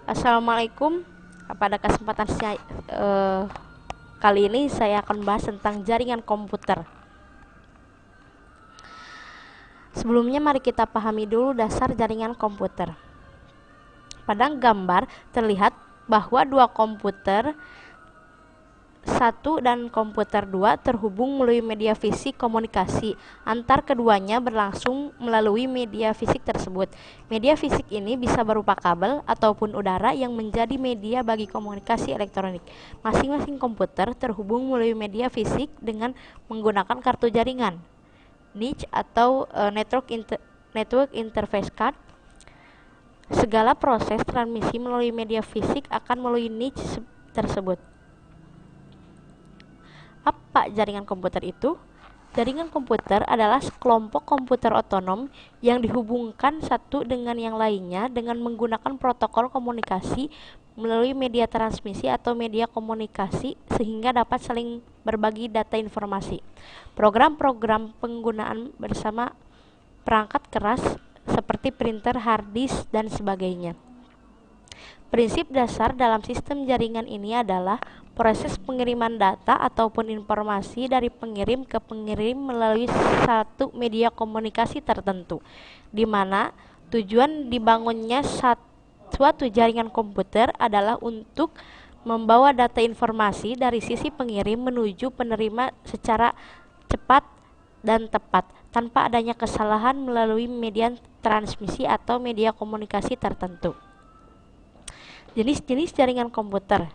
Assalamualaikum. Pada kesempatan kali ini saya akan bahas tentang jaringan komputer. Sebelumnya mari kita pahami dulu dasar jaringan komputer. Pada gambar terlihat bahwa dua komputer 1 dan komputer 2 terhubung melalui media fisik komunikasi antar keduanya berlangsung melalui media fisik tersebut. Media fisik ini bisa berupa kabel ataupun udara yang menjadi media bagi komunikasi elektronik. Masing-masing komputer terhubung melalui media fisik dengan menggunakan kartu jaringan NIC atau Network Interface Card. Segala proses transmisi melalui media fisik akan melalui NIC tersebut. Apa jaringan komputer itu? Jaringan komputer adalah sekelompok komputer otonom yang dihubungkan satu dengan yang lainnya dengan menggunakan protokol komunikasi melalui media transmisi atau media komunikasi sehingga dapat saling berbagi data informasi. Program-program penggunaan bersama perangkat keras seperti printer, hard disk, dan sebagainya. Prinsip dasar dalam sistem jaringan ini adalah proses pengiriman data ataupun informasi dari pengirim ke pengirim melalui satu media komunikasi tertentu, di mana tujuan dibangunnya suatu jaringan komputer adalah untuk membawa data informasi dari sisi pengirim menuju penerima secara cepat dan tepat, tanpa adanya kesalahan melalui media transmisi atau media komunikasi tertentu. Jenis-jenis jaringan komputer.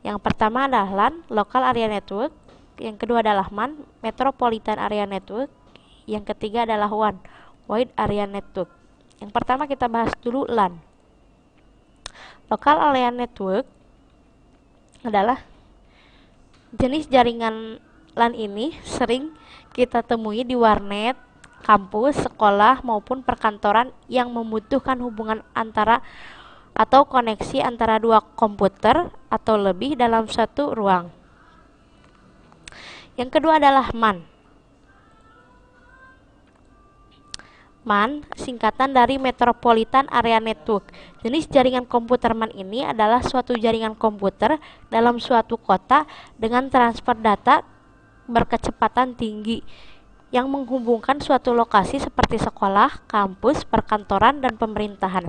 Yang pertama adalah LAN, Local Area Network. Yang kedua adalah MAN, Metropolitan Area Network. Yang ketiga adalah WAN, Wide Area Network. Yang pertama kita bahas dulu LAN. Local Area Network adalah jenis jaringan LAN ini sering kita temui di warnet, kampus, sekolah, maupun perkantoran yang membutuhkan hubungan antara atau koneksi antara dua komputer atau lebih dalam satu ruang. Yang kedua adalah MAN. MAN singkatan dari Metropolitan Area Network. Jenis jaringan komputer MAN ini adalah suatu jaringan komputer dalam suatu kota dengan transfer data berkecepatan tinggi yang menghubungkan suatu lokasi seperti sekolah, kampus, perkantoran, dan pemerintahan.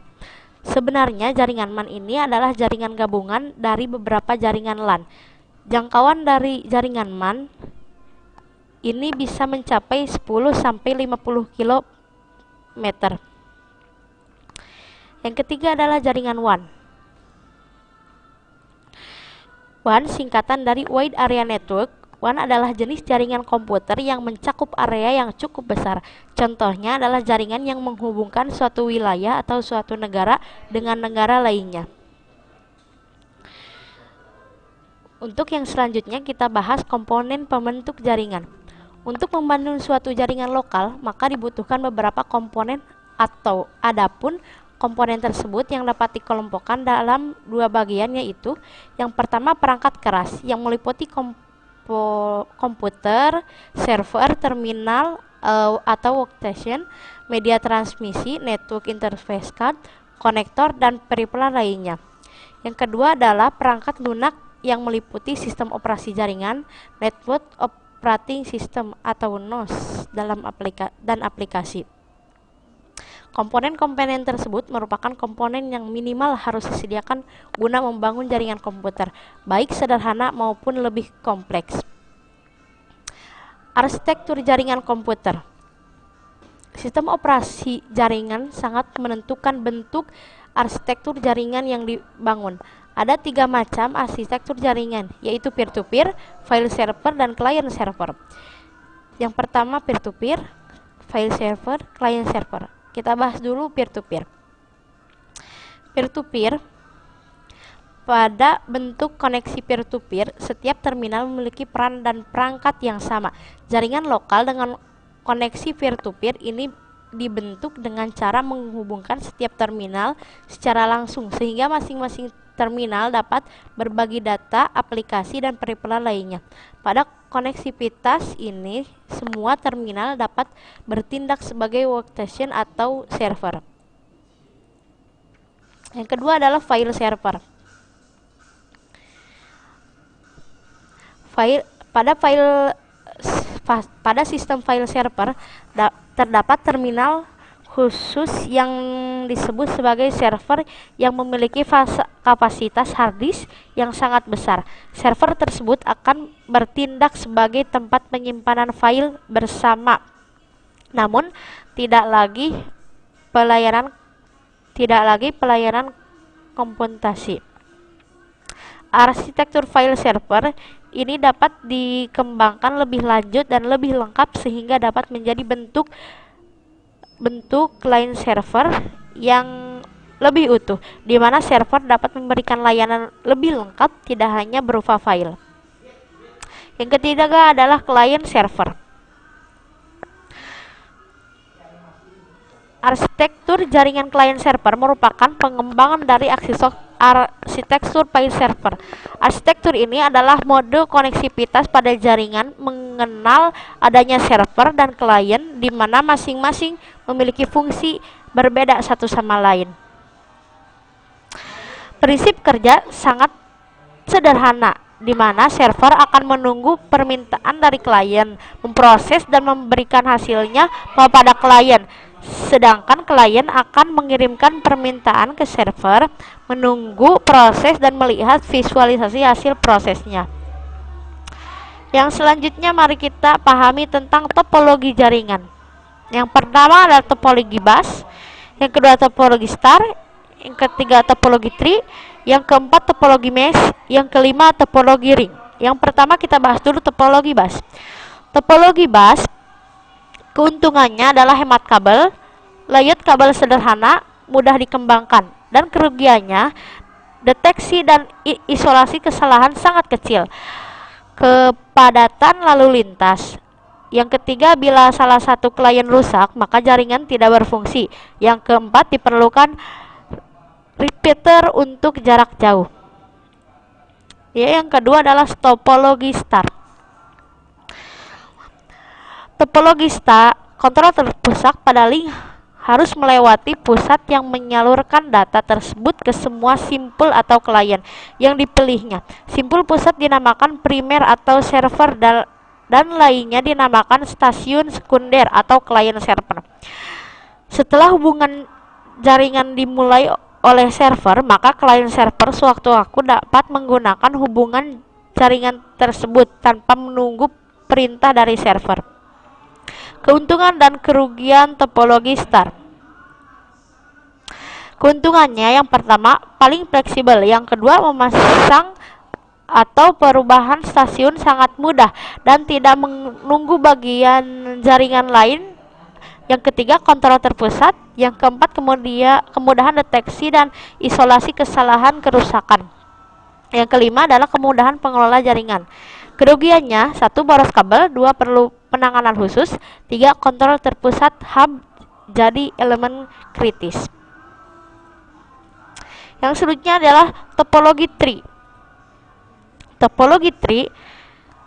Sebenarnya jaringan MAN ini adalah jaringan gabungan dari beberapa jaringan LAN. Jangkauan dari jaringan MAN ini bisa mencapai 10-50 km. Yang ketiga adalah jaringan WAN. WAN singkatan dari Wide Area Network. WAN adalah jenis jaringan komputer yang mencakup area yang cukup besar. Contohnya adalah jaringan yang menghubungkan suatu wilayah atau suatu negara dengan negara lainnya. Untuk yang selanjutnya kita bahas komponen pembentuk jaringan. Untuk membangun suatu jaringan lokal, maka dibutuhkan beberapa komponen atau adapun komponen tersebut yang dapat dikelompokkan dalam dua bagian, yaitu yang pertama perangkat keras yang meliputi komputer, server, terminal atau workstation, media transmisi, network interface card, konektor, dan peripheral lainnya. Yang kedua adalah perangkat lunak yang meliputi sistem operasi jaringan, network operating system atau NOS dan aplikasi. Komponen-komponen tersebut merupakan komponen yang minimal harus disediakan guna membangun jaringan komputer, baik sederhana maupun lebih kompleks. Arsitektur jaringan komputer. Sistem operasi jaringan sangat menentukan bentuk arsitektur jaringan yang dibangun. Ada 3 macam arsitektur jaringan, yaitu peer-to-peer, file server, dan client server. Yang pertama peer-to-peer, file server, client server. Kita bahas dulu peer-to-peer. Peer-to-peer pada bentuk koneksi peer-to-peer, setiap terminal memiliki peran dan perangkat yang sama. Jaringan lokal dengan koneksi peer-to-peer ini dibentuk dengan cara menghubungkan setiap terminal secara langsung, sehingga masing-masing terminal dapat berbagi data, aplikasi, dan peripheral lainnya. Pada koneksivitas ini, semua terminal dapat bertindak sebagai workstation atau server. Yang kedua adalah file server. File pada file pada sistem file server terdapat terminal khusus yang disebut sebagai server yang memiliki kapasitas hard disk yang sangat besar. Server tersebut akan bertindak sebagai tempat penyimpanan file bersama. Namun tidak lagi pelayanan komputasi. Arsitektur file server ini dapat dikembangkan lebih lanjut dan lebih lengkap sehingga dapat menjadi bentuk client server yang lebih utuh, di mana server dapat memberikan layanan lebih lengkap tidak hanya berupa file. Yang ketiga adalah client server. Arsitektur jaringan client server merupakan pengembangan dari arsitektur file server. Arsitektur ini adalah mode koneksivitas pada jaringan mengenal adanya server dan klien di mana masing-masing memiliki fungsi berbeda satu sama lain. Prinsip kerja sangat sederhana, di mana server akan menunggu permintaan dari klien, memproses dan memberikan hasilnya kepada klien. Sedangkan klien akan mengirimkan permintaan ke server, menunggu proses dan melihat visualisasi hasil prosesnya. Yang selanjutnya mari kita pahami tentang topologi jaringan. Yang pertama adalah topologi bus, yang kedua topologi star, yang ketiga topologi tree, yang keempat topologi mesh, yang kelima topologi ring. Yang pertama kita bahas dulu topologi bus. Topologi bus keuntungannya adalah hemat kabel, layout kabel sederhana, mudah dikembangkan, dan kerugiannya deteksi dan isolasi kesalahan sangat kecil. Kepadatan lalu lintas. Yang ketiga, bila salah satu klien rusak, maka jaringan tidak berfungsi. Yang keempat, diperlukan repeater untuk jarak jauh. Yang kedua adalah topologi star. Topologi star, kontrol terpusat pada link harus melewati pusat yang menyalurkan data tersebut ke semua simpul atau klien yang dipilihnya. Simpul pusat dinamakan primer atau server dan lainnya dinamakan stasiun sekunder atau klien server. Setelah hubungan jaringan dimulai oleh server, maka klien server sewaktu-waktu dapat menggunakan hubungan jaringan tersebut tanpa menunggu perintah dari server. Keuntungan dan kerugian topologi star. Keuntungannya yang pertama paling fleksibel, yang kedua memasang atau perubahan stasiun sangat mudah dan tidak menunggu bagian jaringan lain. Yang ketiga kontrol terpusat, yang keempat kemudahan deteksi dan isolasi kesalahan kerusakan. Yang kelima adalah kemudahan pengelola jaringan. Kerugiannya, 1. Boros kabel, 2. Perlu penanganan khusus, 3. Kontrol terpusat hub jadi elemen kritis. Yang selanjutnya adalah topologi tree.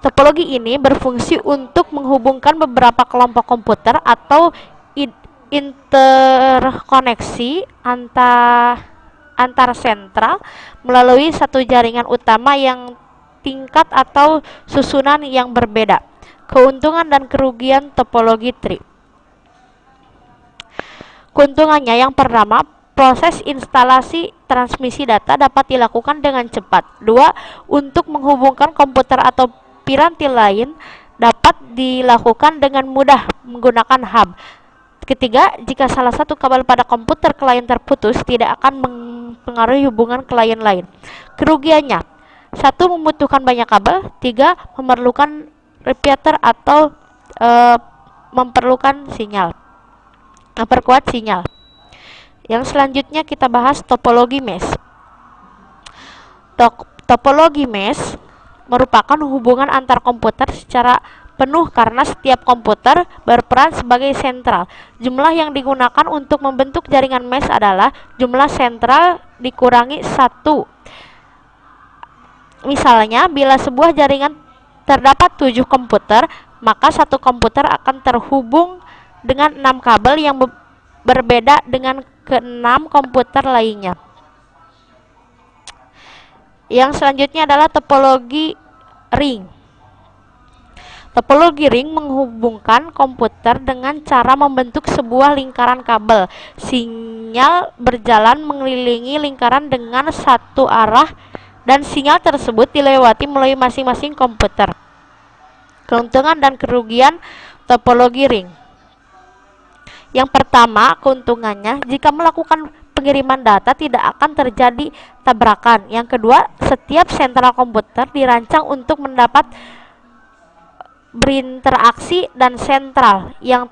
Topologi ini berfungsi untuk menghubungkan beberapa kelompok komputer atau interkoneksi antar sentral melalui satu jaringan utama yang tingkat atau susunan yang berbeda. Keuntungan dan kerugian topologi tree. Keuntungannya yang pertama, proses instalasi transmisi data dapat dilakukan dengan cepat. 2. Untuk menghubungkan komputer atau piranti lain dapat dilakukan dengan mudah menggunakan hub. Ketiga, jika salah satu kabel pada komputer klien terputus, tidak akan mempengaruhi hubungan klien lain. Kerugiannya, 1. Membutuhkan banyak kabel. 3. Memerlukan repeater atau memperlukan memperkuat sinyal. Yang selanjutnya kita bahas topologi mesh. Topologi mesh merupakan hubungan antar komputer secara penuh karena setiap komputer berperan sebagai sentral. Jumlah yang digunakan untuk membentuk jaringan mesh adalah jumlah sentral dikurangi 1. Misalnya, bila sebuah jaringan terdapat 7 komputer, maka satu komputer akan terhubung dengan 6 kabel yang berbeda dengan ke-6 komputer lainnya. Yang selanjutnya adalah topologi ring. Topologi ring menghubungkan komputer dengan cara membentuk sebuah lingkaran kabel. Sinyal berjalan mengelilingi lingkaran dengan satu arah dan sinyal tersebut dilewati melalui masing-masing komputer. Keuntungan dan kerugian topologi ring. Yang pertama, keuntungannya, jika melakukan pengiriman data tidak akan terjadi tabrakan. Yang kedua, setiap sentral komputer dirancang untuk mendapat berinteraksi dan sentral yang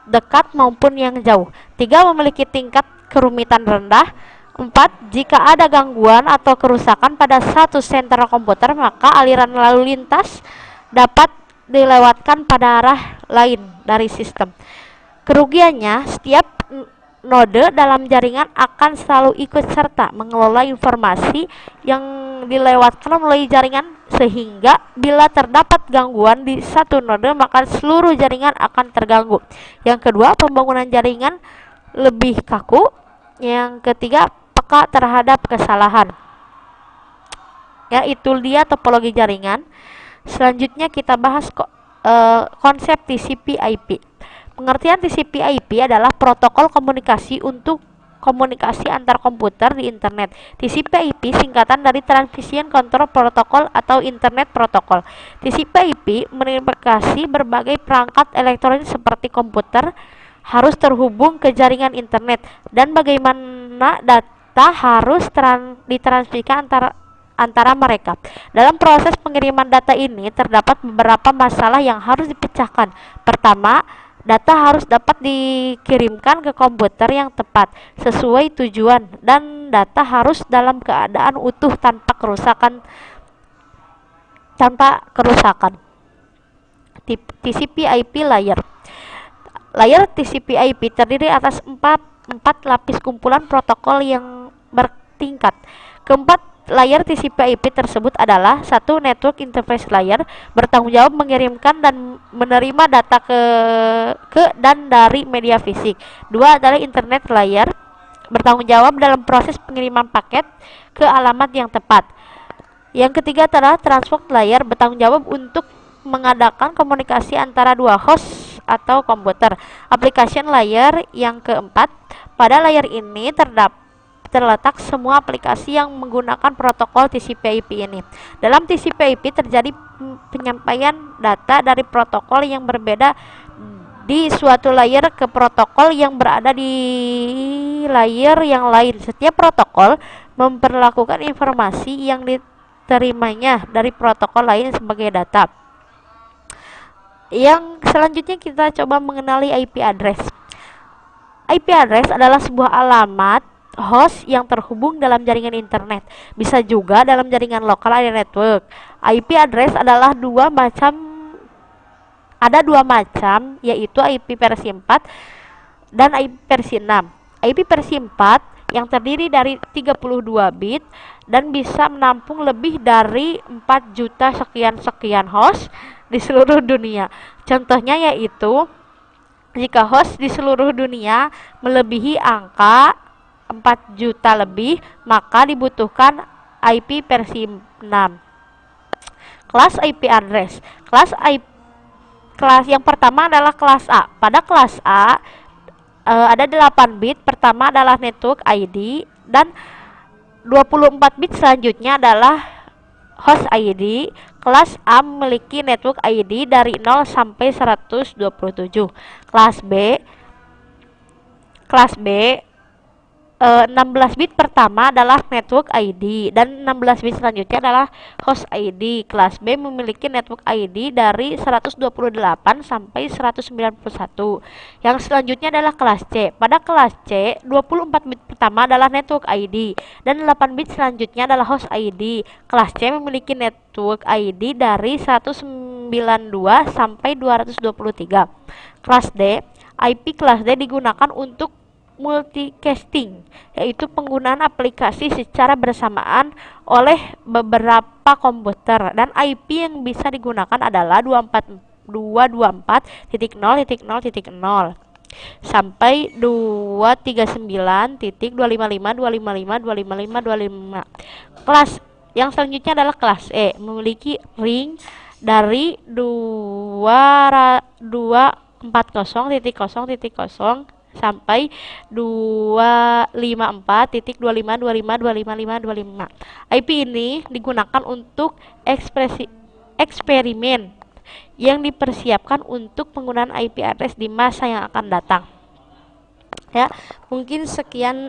dekat maupun yang jauh. 3. Memiliki tingkat kerumitan rendah. 4. Jika ada gangguan atau kerusakan pada satu sentral komputer, maka aliran lalu lintas dapat dilewatkan pada arah lain dari sistem. Kerugiannya, setiap node dalam jaringan akan selalu ikut serta mengelola informasi yang dilewatkan melalui jaringan, sehingga bila terdapat gangguan di satu node maka seluruh jaringan akan terganggu. Yang kedua, pembangunan jaringan lebih kaku. Yang ketiga, peka terhadap kesalahan. Ya, itu dia topologi jaringan. Selanjutnya kita bahas konsep TCP/IP. Pengertian TCP/IP adalah protokol komunikasi untuk komunikasi antar komputer di internet. TCP/IP singkatan dari Transmission Control Protocol atau Internet Protocol. TCP/IP mengimplikasi berbagai perangkat elektronik seperti komputer harus terhubung ke jaringan internet dan bagaimana data harus ditransmisikan antara mereka. Dalam proses pengiriman data ini terdapat beberapa masalah yang harus dipecahkan. Pertama, data harus dapat dikirimkan ke komputer yang tepat sesuai tujuan dan data harus dalam keadaan utuh tanpa kerusakan. TCP/IP layer. Layer TCP/IP terdiri atas empat lapis kumpulan protokol yang bertingkat. Keempat layer TCP/IP tersebut adalah: 1. Network Interface Layer, bertanggung jawab mengirimkan dan menerima data ke dan dari media fisik. 2. Adalah Internet Layer, bertanggung jawab dalam proses pengiriman paket ke alamat yang tepat. Yang ketiga adalah Transport Layer, bertanggung jawab untuk mengadakan komunikasi antara dua host atau komputer. Application Layer yang keempat, pada layer ini terletak semua aplikasi yang menggunakan protokol TCP/IP ini. Dalam TCP/IP terjadi penyampaian data dari protokol yang berbeda di suatu layer ke protokol yang berada di layer yang lain. Setiap protokol memperlakukan informasi yang diterimanya dari protokol lain sebagai data. Yang selanjutnya kita coba mengenali IP address. IP address adalah sebuah alamat host yang terhubung dalam jaringan internet. Bisa juga dalam jaringan lokal area network. IP address adalah ada dua macam, yaitu IP versi 4 dan IP versi 6. IP versi 4 yang terdiri dari 32 bit dan bisa menampung lebih dari 4 juta sekian host di seluruh dunia. Contohnya yaitu jika host di seluruh dunia melebihi angka 4 juta lebih, maka dibutuhkan IP versi 6. Kelas IP address. Kelas yang pertama adalah kelas A. Pada kelas A ada 8 bit. Pertama adalah network ID dan 24 bit selanjutnya adalah host ID. Kelas A memiliki network ID dari 0 sampai 127. Kelas B 16 bit pertama adalah network ID dan 16 bit selanjutnya adalah host ID. Kelas B memiliki network ID dari 128 sampai 191. Yang selanjutnya adalah kelas C. Pada kelas C, 24 bit pertama adalah network ID dan 8 bit selanjutnya adalah host ID. Kelas C memiliki network ID dari 192 sampai 223. Kelas D, IP kelas D digunakan untuk multicasting, yaitu penggunaan aplikasi secara bersamaan oleh beberapa komputer, dan IP yang bisa digunakan adalah 224.0.0.0 sampai 239.255.255.255.255. Kelas Yang selanjutnya adalah kelas E, memiliki ring dari 240.0.0 sampai 254.25.25.25.25. IP ini digunakan untuk eksperimen yang dipersiapkan untuk penggunaan IP address di masa yang akan datang. Ya, mungkin sekian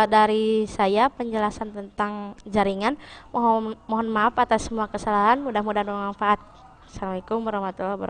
dari saya penjelasan tentang jaringan. Mohon maaf atas semua kesalahan, mudah-mudahan bermanfaat. Assalamualaikum warahmatullahi wabarakatuh.